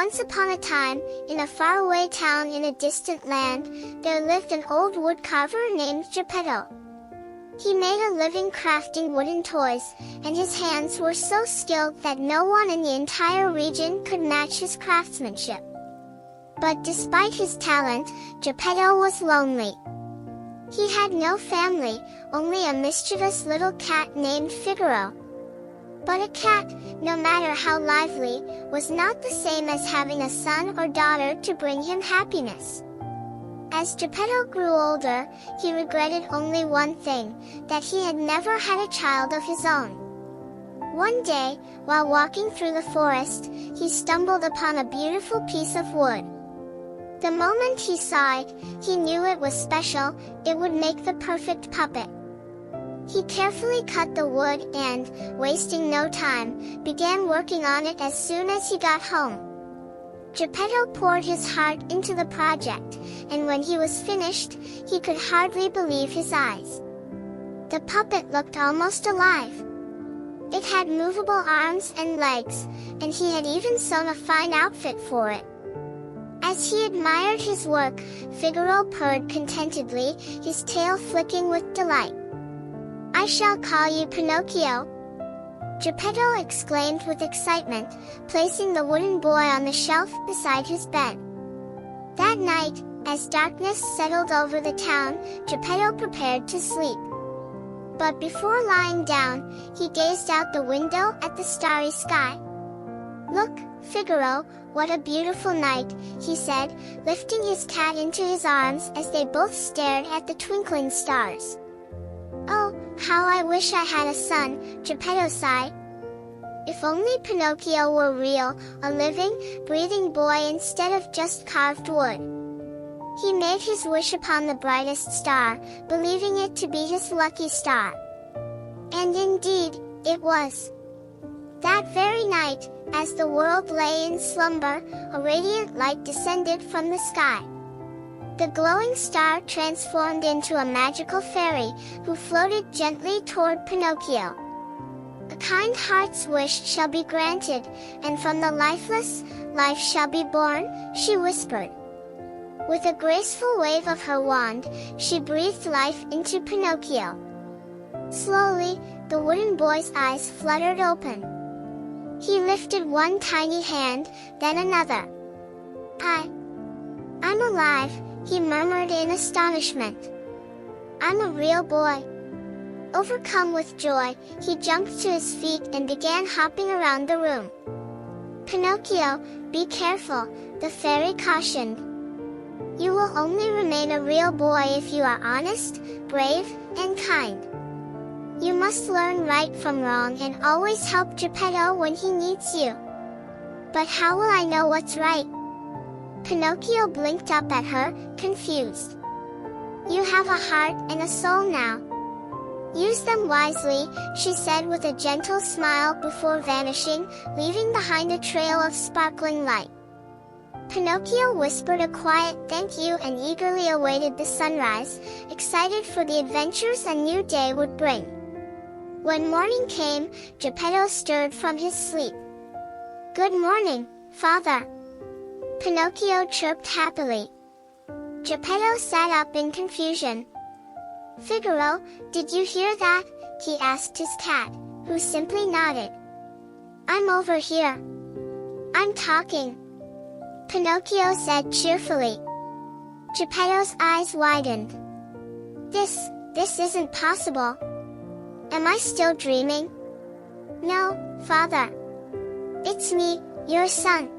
Once upon a time, in a faraway town in a distant land, there lived an old woodcarver named Geppetto. He made a living crafting wooden toys, and his hands were so skilled that no one in the entire region could match his craftsmanship. But despite his talent, Geppetto was lonely. He had no family, only a mischievous little cat named Figaro. But a cat, no matter how lively, was not the same as having a son or daughter to bring him happiness. As Geppetto grew older, he regretted only one thing, that he had never had a child of his own. One day, while walking through the forest, he stumbled upon a beautiful piece of wood. The moment he saw it, he knew it was special, it would make the perfect puppet. He carefully cut the wood and, wasting no time, began working on it as soon as he got home. Geppetto poured his heart into the project, and when he was finished, he could hardly believe his eyes. The puppet looked almost alive. It had movable arms and legs, and he had even sewn a fine outfit for it. As he admired his work, Figaro purred contentedly, his tail flicking with delight. "I shall call you Pinocchio," Geppetto exclaimed with excitement, placing the wooden boy on the shelf beside his bed. That night, as darkness settled over the town, Geppetto prepared to sleep. But before lying down, he gazed out the window at the starry sky. "Look, Figaro, what a beautiful night," he said, lifting his cat into his arms as they both stared at the twinkling stars. "Oh, how I wish I had a son," Geppetto sighed. If only Pinocchio were real, a living, breathing boy instead of just carved wood. He made his wish upon the brightest star, believing it to be his lucky star. And indeed, it was. That very night, as the world lay in slumber, a radiant light descended from the sky. The glowing star transformed into a magical fairy, who floated gently toward Pinocchio. "A kind heart's wish shall be granted, and from the lifeless, life shall be born," she whispered. With a graceful wave of her wand, she breathed life into Pinocchio. Slowly, the wooden boy's eyes fluttered open. He lifted one tiny hand, then another. I'm alive," he murmured in astonishment. "I'm a real boy." Overcome with joy, he jumped to his feet and began hopping around the room. "Pinocchio, be careful," the fairy cautioned. "You will only remain a real boy if you are honest, brave, and kind. You must learn right from wrong and always help Geppetto when he needs you." "But how will I know what's right?" Pinocchio blinked up at her, confused. "You have a heart and a soul now. Use them wisely," she said with a gentle smile before vanishing, leaving behind a trail of sparkling light. Pinocchio whispered a quiet thank you and eagerly awaited the sunrise, excited for the adventures a new day would bring. When morning came, Geppetto stirred from his sleep. "Good morning, Father," Pinocchio chirped happily. Geppetto sat up in confusion. "Figaro, did you hear that?" he asked his cat, who simply nodded. "I'm over here. I'm talking," Pinocchio said cheerfully. Geppetto's eyes widened. This isn't possible. Am I still dreaming?" "No, Father. It's me, your son.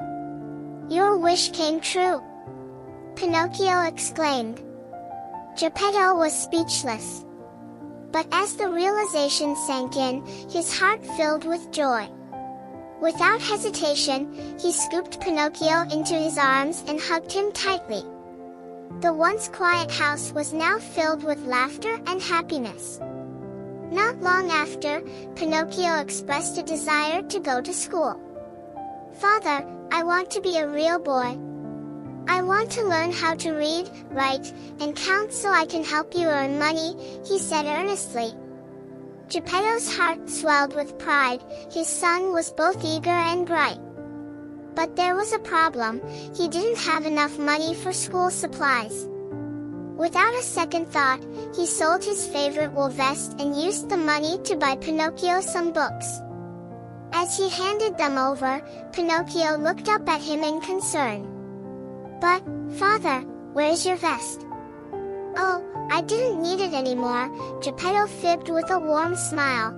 Your wish came true," Pinocchio exclaimed. Geppetto was speechless. But as the realization sank in, his heart filled with joy. Without hesitation, he scooped Pinocchio into his arms and hugged him tightly. The once quiet house was now filled with laughter and happiness. Not long after, Pinocchio expressed a desire to go to school. "Father, I want to be a real boy. I want to learn how to read, write, and count so I can help you earn money," he said earnestly. Geppetto's heart swelled with pride, his son was both eager and bright. But there was a problem: he didn't have enough money for school supplies. Without a second thought, he sold his favorite wool vest and used the money to buy Pinocchio some books. As he handed them over, Pinocchio looked up at him in concern. "But, Father, where's your vest?" "Oh, I didn't need it anymore," Geppetto fibbed with a warm smile.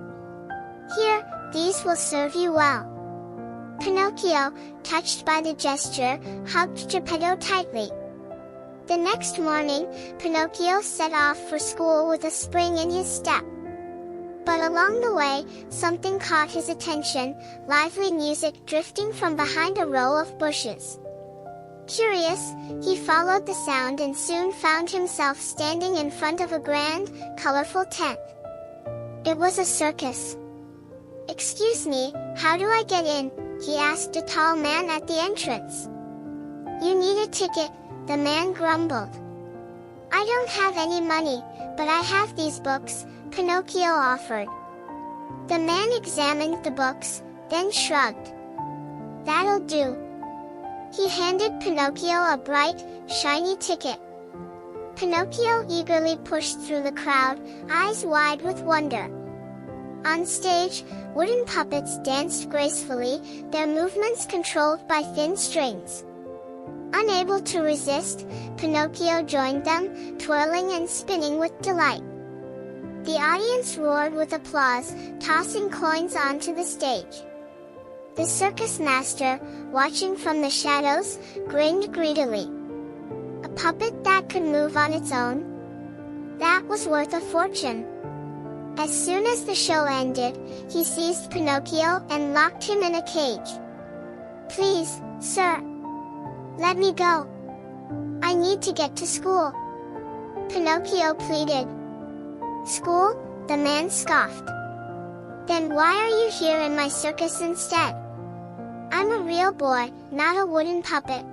"Here, these will serve you well." Pinocchio, touched by the gesture, hugged Geppetto tightly. The next morning, Pinocchio set off for school with a spring in his step. But along the way, something caught his attention: lively music drifting from behind a row of bushes. Curious, he followed the sound and soon found himself standing in front of a grand, colorful tent. It was a circus. "Excuse me, how do I get in?" he asked a tall man at the entrance. "You need a ticket," the man grumbled. "I don't have any money, but I have these books," Pinocchio offered. The man examined the books, then shrugged. "That'll do." He handed Pinocchio a bright, shiny ticket. Pinocchio eagerly pushed through the crowd, eyes wide with wonder. On stage, wooden puppets danced gracefully, their movements controlled by thin strings. Unable to resist, Pinocchio joined them, twirling and spinning with delight. The audience roared with applause, tossing coins onto the stage. The circus master, watching from the shadows, grinned greedily. A puppet that could move on its own? That was worth a fortune. As soon as the show ended, he seized Pinocchio and locked him in a cage. "Please, sir, let me go. I need to get to school," Pinocchio pleaded. "School?" the man scoffed. "Then why are you here in my circus instead? I'm a real boy, not a wooden puppet.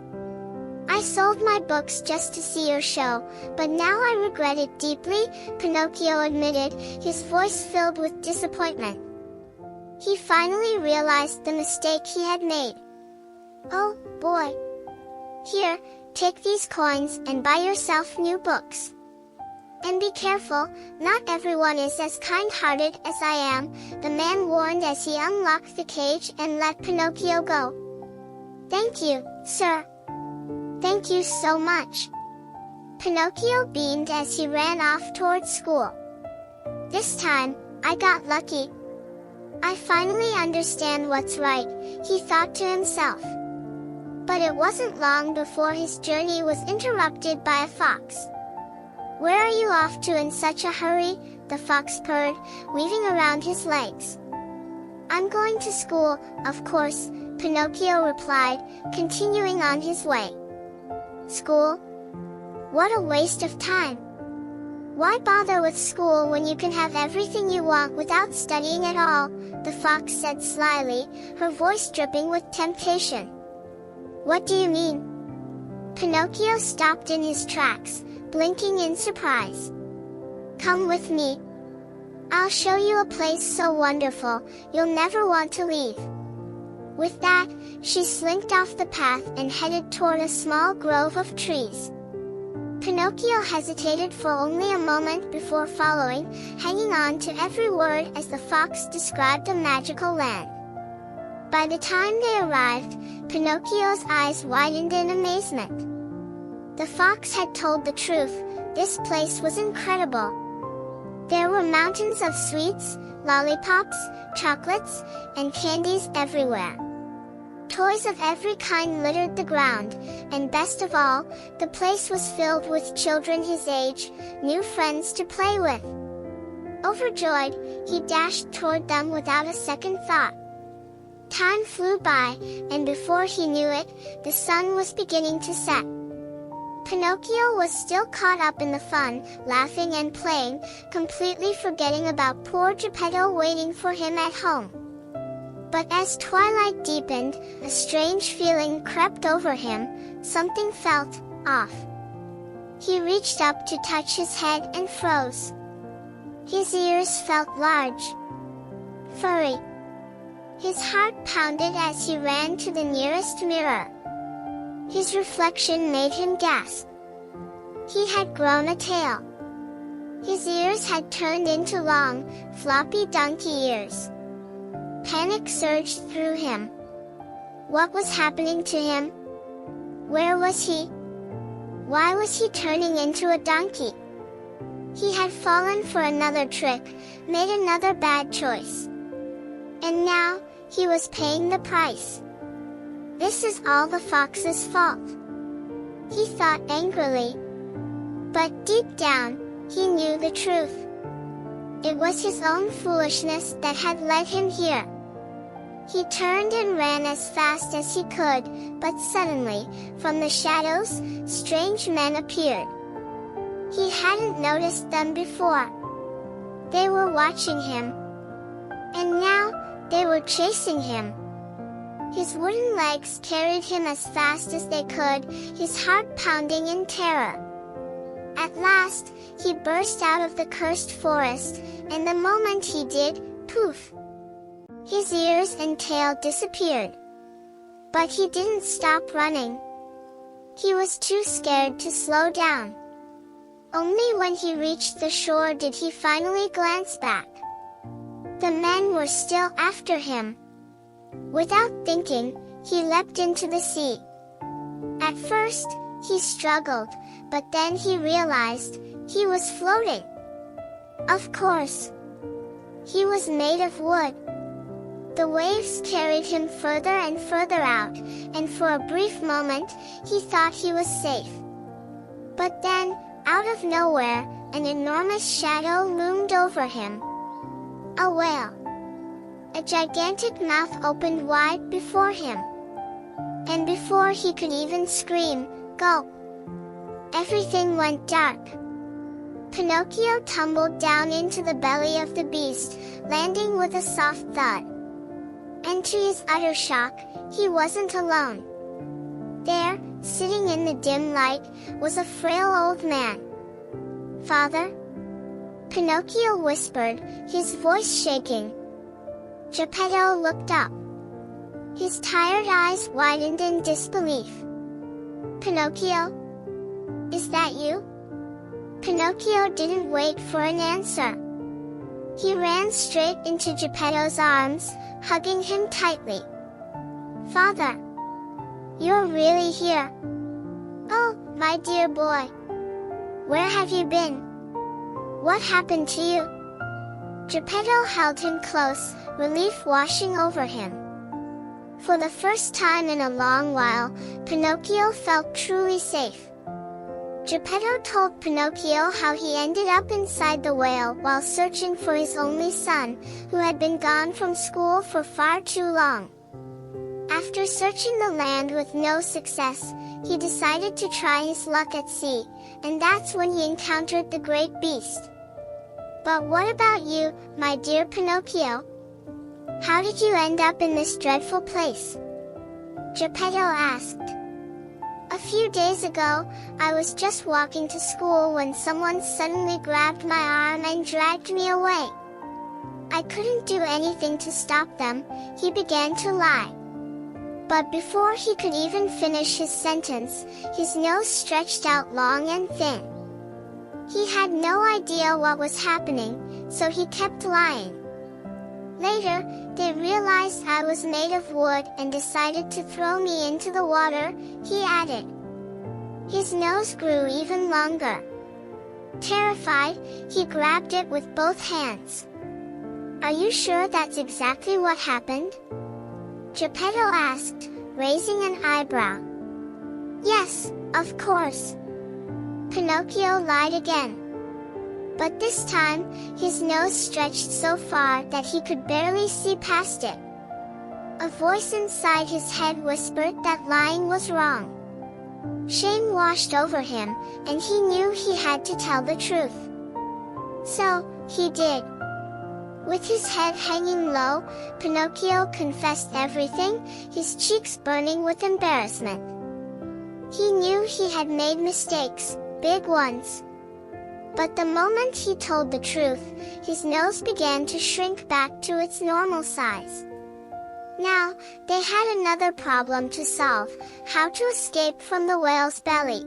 I sold my books just to see your show, but now I regret it deeply," Pinocchio admitted, his voice filled with disappointment. He finally realized the mistake he had made. "Oh, boy. Here, take these coins and buy yourself new books. And be careful, not everyone is as kind-hearted as I am," the man warned as he unlocked the cage and let Pinocchio go. "Thank you, sir. Thank you so much." Pinocchio beamed as he ran off towards school. "This time, I got lucky. I finally understand what's right," he thought to himself. But it wasn't long before his journey was interrupted by a fox. "Where are you off to in such a hurry?" the fox purred, weaving around his legs. "I'm going to school, of course," Pinocchio replied, continuing on his way. "School? What a waste of time! Why bother with school when you can have everything you want without studying at all?" the fox said slyly, her voice dripping with temptation. "What do you mean?" Pinocchio stopped in his tracks, blinking in surprise. "Come with me. I'll show you a place so wonderful, you'll never want to leave." With that, she slinked off the path and headed toward a small grove of trees. Pinocchio hesitated for only a moment before following, hanging on to every word as the fox described a magical land. By the time they arrived, Pinocchio's eyes widened in amazement. The fox had told the truth, this place was incredible. There were mountains of sweets, lollipops, chocolates, and candies everywhere. Toys of every kind littered the ground, and best of all, the place was filled with children his age, new friends to play with. Overjoyed, he dashed toward them without a second thought. Time flew by, and before he knew it, the sun was beginning to set. Pinocchio was still caught up in the fun, laughing and playing, completely forgetting about poor Geppetto waiting for him at home. But as twilight deepened, a strange feeling crept over him, something felt off. He reached up to touch his head and froze. His ears felt large, furry. His heart pounded as he ran to the nearest mirror. His reflection made him gasp. He had grown a tail. His ears had turned into long, floppy donkey ears. Panic surged through him. What was happening to him? Where was he? Why was he turning into a donkey? He had fallen for another trick, made another bad choice. And now, he was paying the price. This is all the fox's fault. He thought angrily. But deep down, he knew the truth. It was his own foolishness that had led him here. He turned and ran as fast as he could, but suddenly, from the shadows, strange men appeared. He hadn't noticed them before. They were watching him. And now, they were chasing him. His wooden legs carried him as fast as they could, his heart pounding in terror. At last, he burst out of the cursed forest, and the moment he did, poof! His ears and tail disappeared. But he didn't stop running. He was too scared to slow down. Only when he reached the shore did he finally glance back. The men were still after him. Without thinking, he leapt into the sea. At first, he struggled, but then he realized, he was floating. Of course. He was made of wood. The waves carried him further and further out, and for a brief moment, he thought he was safe. But then, out of nowhere, an enormous shadow loomed over him. A whale. A gigantic mouth opened wide before him. And before he could even scream, gulp! Everything went dark. Pinocchio tumbled down into the belly of the beast, landing with a soft thud. And to his utter shock, he wasn't alone. There, sitting in the dim light, was a frail old man. "Father?" Pinocchio whispered, his voice shaking. Geppetto looked up. His tired eyes widened in disbelief. "Pinocchio? Is that you?" Pinocchio didn't wait for an answer. He ran straight into Geppetto's arms, hugging him tightly. "Father! You're really here! Oh, my dear boy! Where have you been? What happened to you?" Geppetto held him close, relief washing over him. For the first time in a long while, Pinocchio felt truly safe. Geppetto told Pinocchio how he ended up inside the whale while searching for his only son, who had been gone from school for far too long. After searching the land with no success, he decided to try his luck at sea, and that's when he encountered the great beast. "But what about you, my dear Pinocchio? How did you end up in this dreadful place?" Geppetto asked. "A few days ago, I was just walking to school when someone suddenly grabbed my arm and dragged me away. I couldn't do anything to stop them," he began to lie. But before he could even finish his sentence, his nose stretched out long and thin. He had no idea what was happening, so he kept lying. Later, they realized I was made of wood and decided to throw me into the water, he added. His nose grew even longer. Terrified, he grabbed it with both hands. "Are you sure that's exactly what happened?" Geppetto asked, raising an eyebrow. "Yes, of course." Pinocchio lied again. But this time, his nose stretched so far that he could barely see past it. A voice inside his head whispered that lying was wrong. Shame washed over him, and he knew he had to tell the truth. So, he did. With his head hanging low, Pinocchio confessed everything, his cheeks burning with embarrassment. He knew he had made mistakes, big ones. But the moment he told the truth, his nose began to shrink back to its normal size. Now, they had another problem to solve: how to escape from the whale's belly.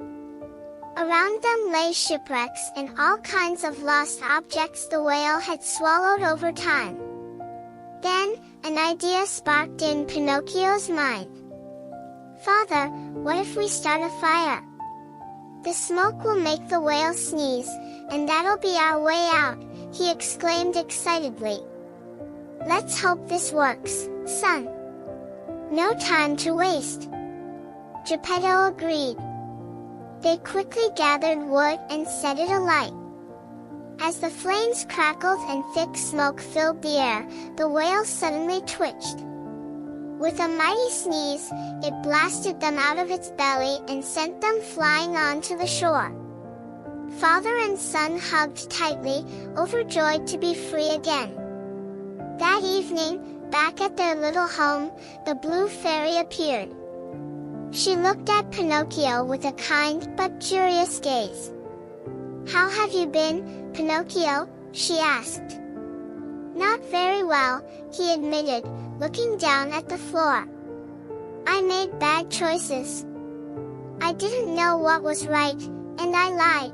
Around them lay shipwrecks and all kinds of lost objects the whale had swallowed over time. Then, an idea sparked in Pinocchio's mind. "Father, what if we start a fire? The smoke will make the whale sneeze, and that'll be our way out," he exclaimed excitedly. "Let's hope this works, son." "No time to waste," Geppetto agreed. They quickly gathered wood and set it alight. As the flames crackled and thick smoke filled the air, the whale suddenly twitched. With a mighty sneeze, it blasted them out of its belly and sent them flying onto the shore. Father and son hugged tightly, overjoyed to be free again. That evening, back at their little home, the blue fairy appeared. She looked at Pinocchio with a kind but curious gaze. "How have you been, Pinocchio?" she asked. "Not very well," he admitted, looking down at the floor. "I made bad choices. I didn't know what was right, and I lied."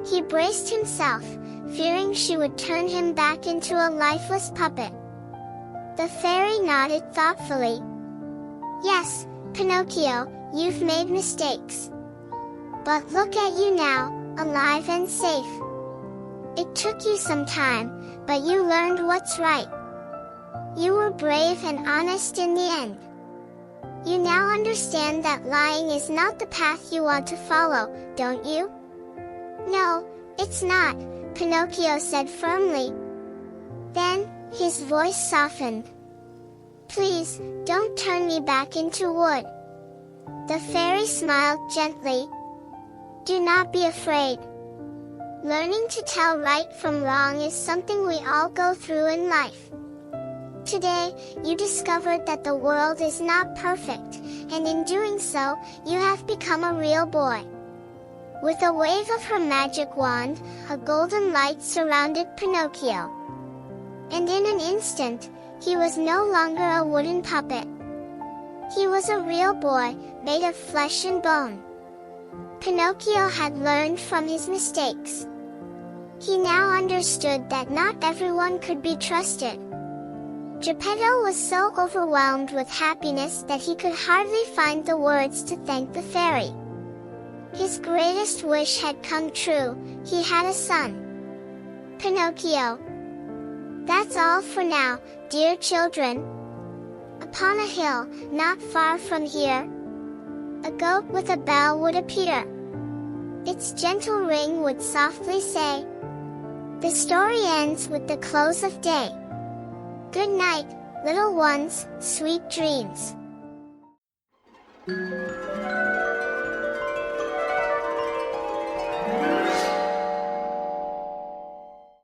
He braced himself, fearing she would turn him back into a lifeless puppet. The fairy nodded thoughtfully. "Yes, Pinocchio, you've made mistakes. But look at you now, alive and safe. It took you some time, but you learned what's right. You were brave and honest in the end. You now understand that lying is not the path you want to follow, don't you?" "No, it's not," Pinocchio said firmly. Then, his voice softened. "Please, don't turn me back into wood." The fairy smiled gently. "Do not be afraid. Learning to tell right from wrong is something we all go through in life. Today, you discovered that the world is not perfect, and in doing so, you have become a real boy." With a wave of her magic wand, a golden light surrounded Pinocchio. And in an instant, he was no longer a wooden puppet. He was a real boy, made of flesh and bone. Pinocchio had learned from his mistakes. He now understood that not everyone could be trusted. Geppetto was so overwhelmed with happiness that he could hardly find the words to thank the fairy. His greatest wish had come true: he had a son. Pinocchio. That's all for now, dear children. Upon a hill, not far from here, a goat with a bell would appear. Its gentle ring would softly say, "The story ends with the close of day. Good night, little ones, sweet dreams."